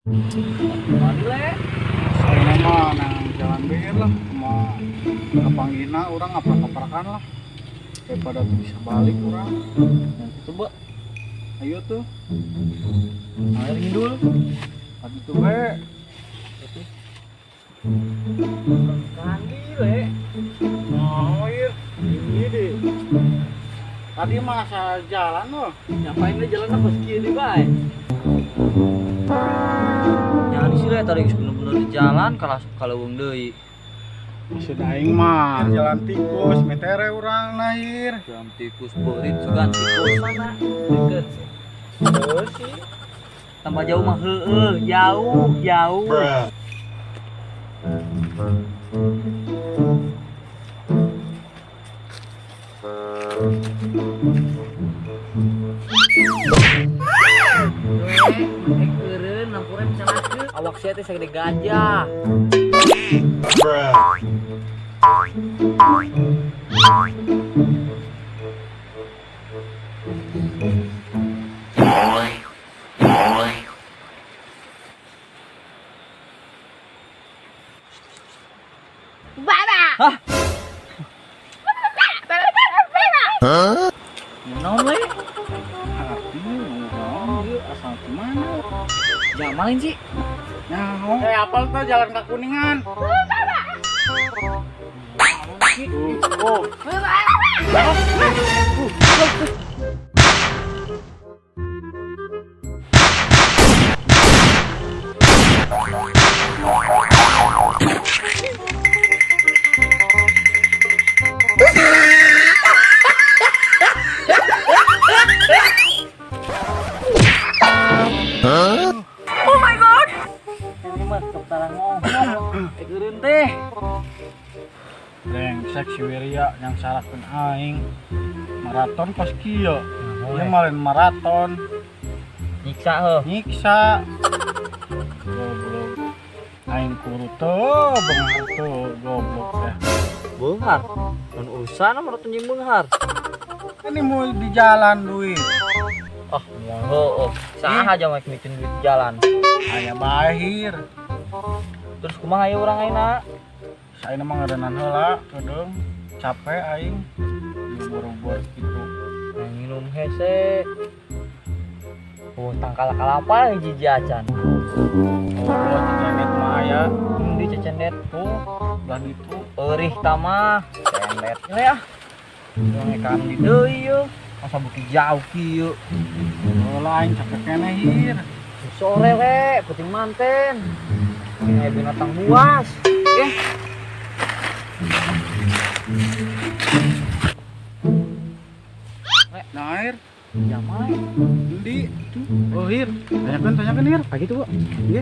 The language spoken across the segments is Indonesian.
Mandi le. Saya mah nang jalan bir lah, mau kepanggina orang ngaprak-ngaprakan lah. Daripada tuh bisa balik orang. Yang itu mbak, ayo tuh. Air hidul. Tadi tuh we. Mandi le. Oh iya, ini deh. Tadi mah asal jalan loh. Ngapain le jalan apa sekali bae? Jangan sih le tadi bener-bener di jalan kalau wong deui. Maksud aing mah jalan tikus, metere orang lahir. Jam tikus beurit sugan tikus sana deket. Terus sih. Tambah jauh mah heueuh, jauh. Keureun nampurna bisa lakeun. Awak sia teh sagede gajah. Hah? Naon we? Arti ngomong dia asal kemana? Jangan malin sih. Nah, apal tuh jalan ke Kuningan. Oh, Ini mah sekarang ngomong. Keureun teh. brengsek si Wirya yang salahkeun aing. Maraton pas kieu. Ieu malen maraton. Nyiksa heuh. Nyiksa. Goblok. Aing kuru tuh, beunghar tuh, goblok teh. Beunghar. Mun urusan maraton jeung beunghar. Ini mau di jalan duit. Oh, heueuh. Saha aja mah micin duit jalan. Aya bahir. Terus kumaha aya urang ayeuna? Saya mah ngarenan heula, kedeung capek aing. Buru-buru gitu. Yang minum hese. Oh, tangkal kalapa hiji acan. Oh, cecenget mah aya. Di cecendet tuh. Belah ditu. Eurih tamah. Cendet we ah. Ngekan di deui yeuh. Masa bukti jauh kieu. Heula aing capek keneh hir. Sore we, puting manten. Ini binatang buas. Nah, air Jamai. di itu. Oh, hir. Tanyakan hir. Kayak gitu, Bu. Nggih.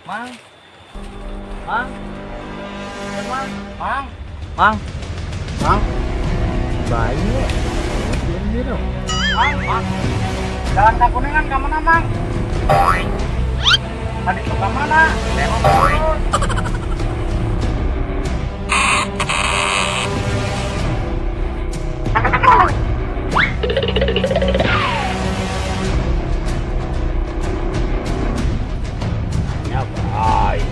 Mang. Mang. Mang. Mang, Mang. mang, Bayi. hir. Mang. Jalan ke Kuningan ke mana, Mang? Tadi ke mana? Lewat terus. Ya, baik.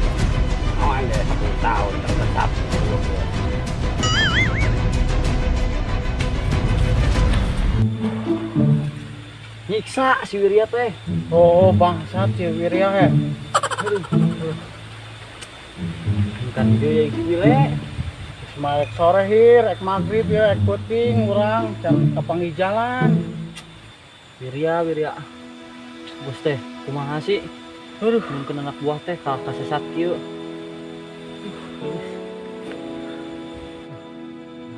Oh, ada 1 tahun tertetap. Nyiksa si Wirya teh. Oh, bangsat si Wirya he. Bukan dia yang gile. Semalek sore hir, ek maghrib ya, ek puting urang can kapanggi jalan. Wirya. Bos teh, kumaha sih? Mungkin anak buah teh kalau kasesat kieu.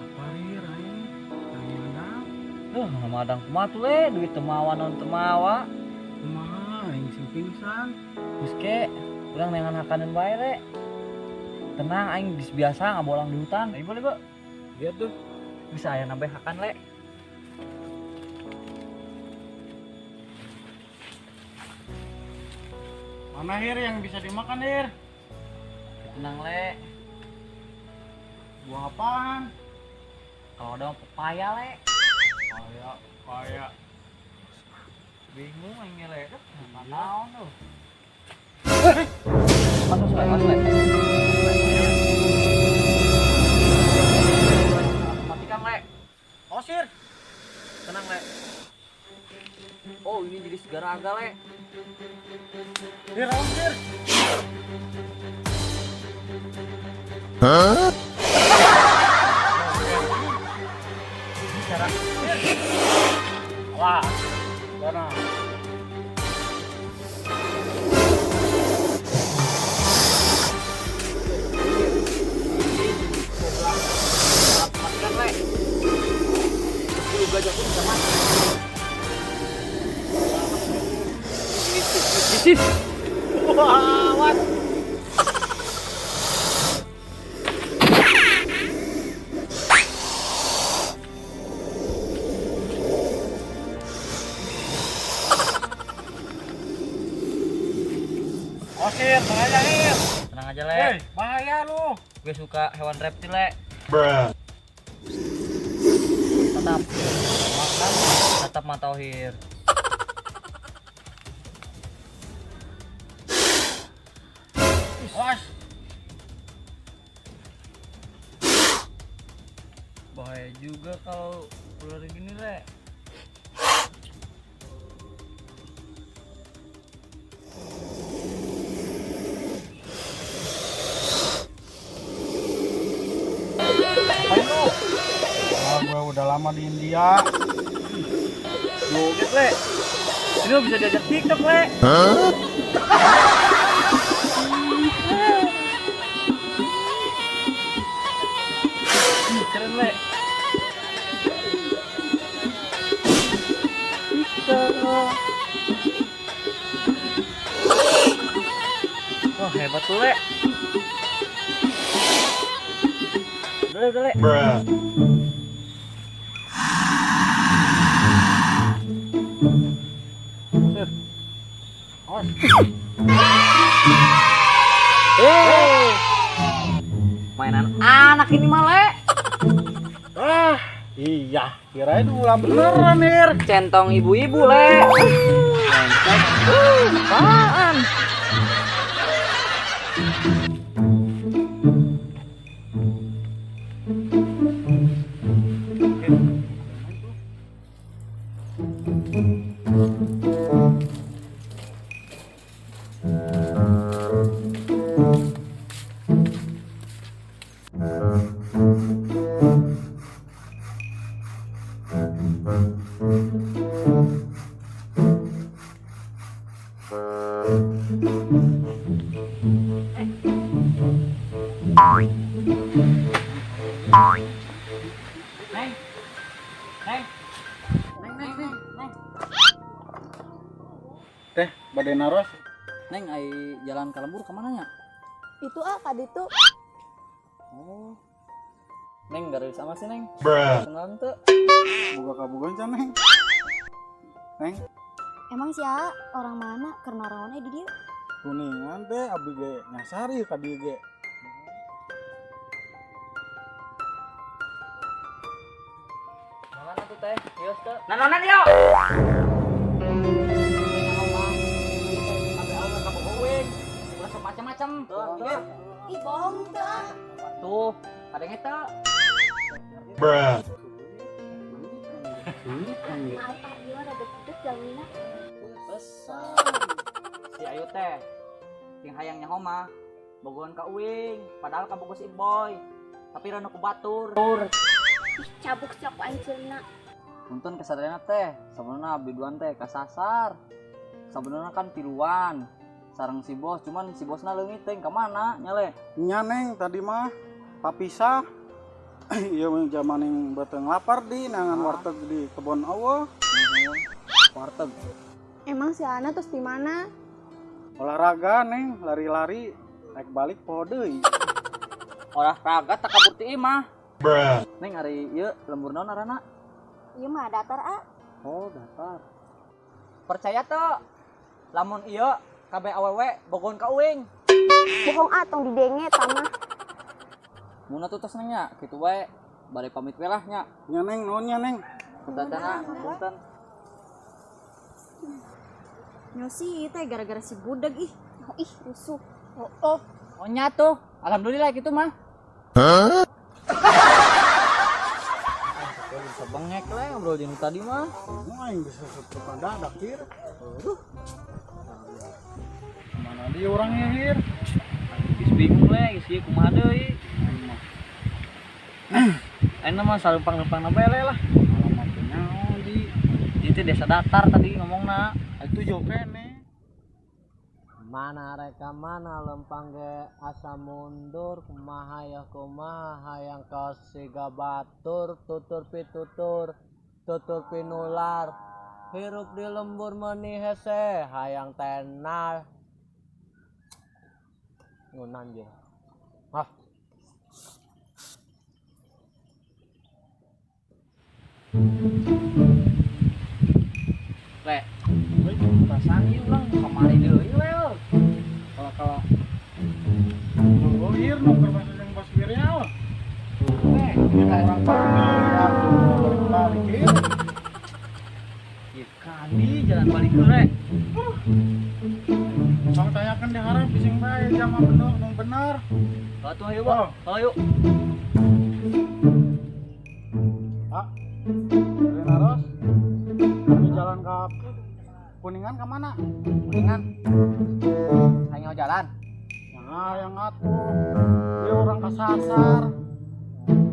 Apa hir aing? Aing Madang kumaha tuh le, duit temawa non temawa. kumaha aing sing pingsan. Geus ke, urang neangan hakaneun bae re. Tenang aing geus biasa ngabolang di hutan. Ayo boleh, Bu. Lihat tuh. Bisa aya nambah hakan le. Mana hir yang bisa dimakan hir? Tenang le. Buah apaan? Kalau ada pepaya le. Kayak Bingung aing ngeledek. Naon tuh? Masuk le, masuk le. Matikan le. Osir. Tenang le. Oh ini jadi segara agak le. Dir, Osir. Bicara. Wah, mana? Matikan le. 10 gajah pun bisa mati. Wah, what? Osir, tenang aja, Dir. Tenang aja le. Hei, bahaya lu. Gue suka hewan reptil le. Tetap makan, tetap matauhir. Awas. Bahaya juga kalau ular gini le. Ayo lu. Gue udah lama di India. Joget le. Ini lo bisa diajak TikTok le. Keren le. Wah hebat tuh le. Udah le. Osir. Awas. Mainan anak ini mah le. Ah, iya, kirain ulah beneran, Dir. Centong ibu-ibu le. Apaan? Neng. Neng. Neng. Teh, badai naros. Neng, ai jalan ke lembur kemana nya? Itu kak itu Oh. Neng, gak ada sama sih, Neng. Bruh. Kenalan tuh. Buka kabugan can, Neng. Neng, emang sih ya orang mana karena rawannya di dia kuningan teh abdi ge nyasari ka dieu ge. Mana tuh teh? Yos tuh. Nanonan yo. Macam-macam. ih bohong tuh Tuh, ada yang eta. Bruh. apa gimana deket jauhnya Pesan. Si Ayu teh. Yang hayangnya homa. Bogohan ka uing, padahal ka bogo si Boy. Tapi rano ku batur. ih cabuk siap anjirna Punten kesadaran teh, sebenarnya biduan teh kasasar. Sebenarnya kan tiluan. Sarang si bos, cuman si bosna leungit teh kemana nyale? Nya, Neng, tadi mah papisah. Ieu zaman yang beteng lapar di nangan warteg di kebon Allah. Warteg. emang si Ana terus di mana Olahraga, Neng, lari-lari, naik balik poho deui. Olahraga tak kabur ti imah. Bruh. Neng hari ieu lembur naon arana? iya mah datar Oh, datar. Percaya tuh. Lamun ieu kabeh awewe bogohan ka uing. bohong tong didenge tamah Muna tuh tos nya, kitu wae. Bari pamit we lah nya. Nya, Neng, nuhun nya, Neng. Punten, punten. Nyosi teh gara-gara si budak ih. Oh, ih rusuh. Oh nyatu. Alhamdulillah gitu mah. Bisa bengek lah ngobrol jenis tadi mah. Aing bisa sepukan dadak hir. Mana dia orangnya hir? Geus bingung lah geus ieu kumaha deui. Ayeuna mah sarumpang-rumpang bele lah. Alamat nyaho di Itu desa datar tadi ngomongna. itu jo kene. Mana reka mana lempang ge asa mundur kumaha ya kumaha hayang kaos siga batur tutur pinular hirup di lembur meuni hese hayang tenar ngunan je hah Le, perasaan ieu ulang kamari deui we. Kalau nunggu hir nu keur bahasa jeung bos Wirya. Ini orang panggil balik hir. Ieu kali jalan balik heula le. Sang tanyakan diharap bising bae jama bener nu bener. Atuh ayo, Bang. Ayo. Pak. Dari Naros. Kami jalan ke Kuningan ke mana? Kuningan. Ayo jalan. Nah, yang atuh. Dia orang kesasar.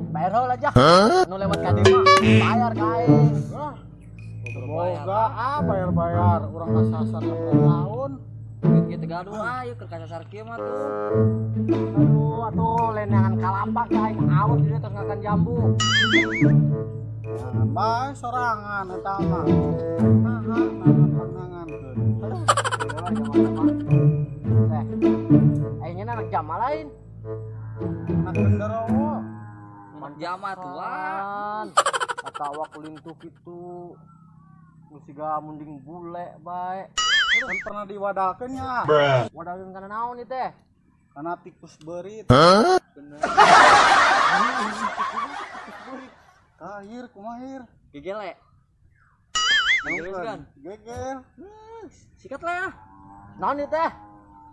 bayar heula aja nu lewat ka dieu mah bayar ka aing Wah. Boga bayar-bayar orang kesasar 6 tahun. Gitu gaduh ayo ke kasasar kieu mah tuh. aduh atuh lenangan kalapak ka aing awet di terus ngakan jambu Nah, bae sorangan eta mah. Nah, nangan aingnya anak jama lain anak genderowo. Mun jama tua. atawa kuling tuh kitu nu siga munding bule bae Kan pernah diwadahkeun nya. Bruh. wadageun kana naon ieu teh Kana tikus berit. bener Tahir kumaha hir? Gegel le. Gegel kan. Gegel. Sikat lah ya. naon ieu teh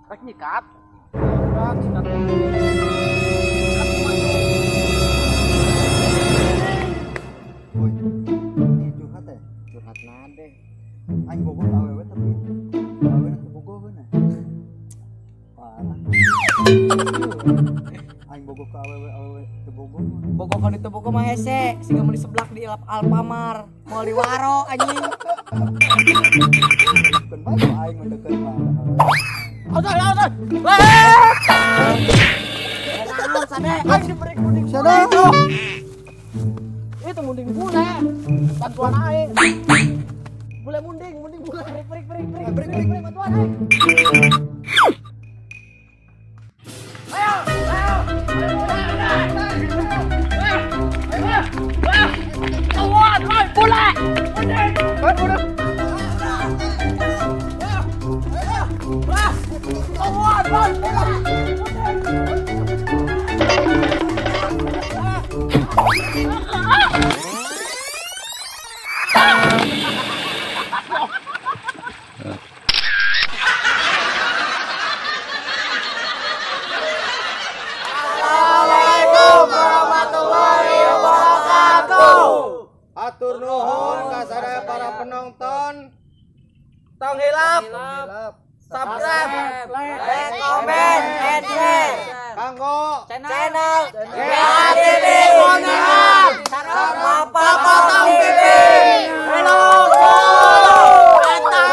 rek nyikat Sikat, sikat. Boy, ini curhat ya? curhat nade Aing bogoh ke awewe tapi awewe nanti bogoh kan ya? Parah. Aing bogoh ke awewe ke bogoh. Bogor kan itu Bogor mah hese sehingga mau di sebelah di Alfamart mau di waro anjing Bukan baik aing mendekat mah. itu munding bule bantuan aing bule munding bule break bantuan aing Atur nuhun ka sadaya para penonton. tong hilap subscribe like comment and share Kanggo channel GATV Kuningan sama Papa Tong TV. Hello. Anta.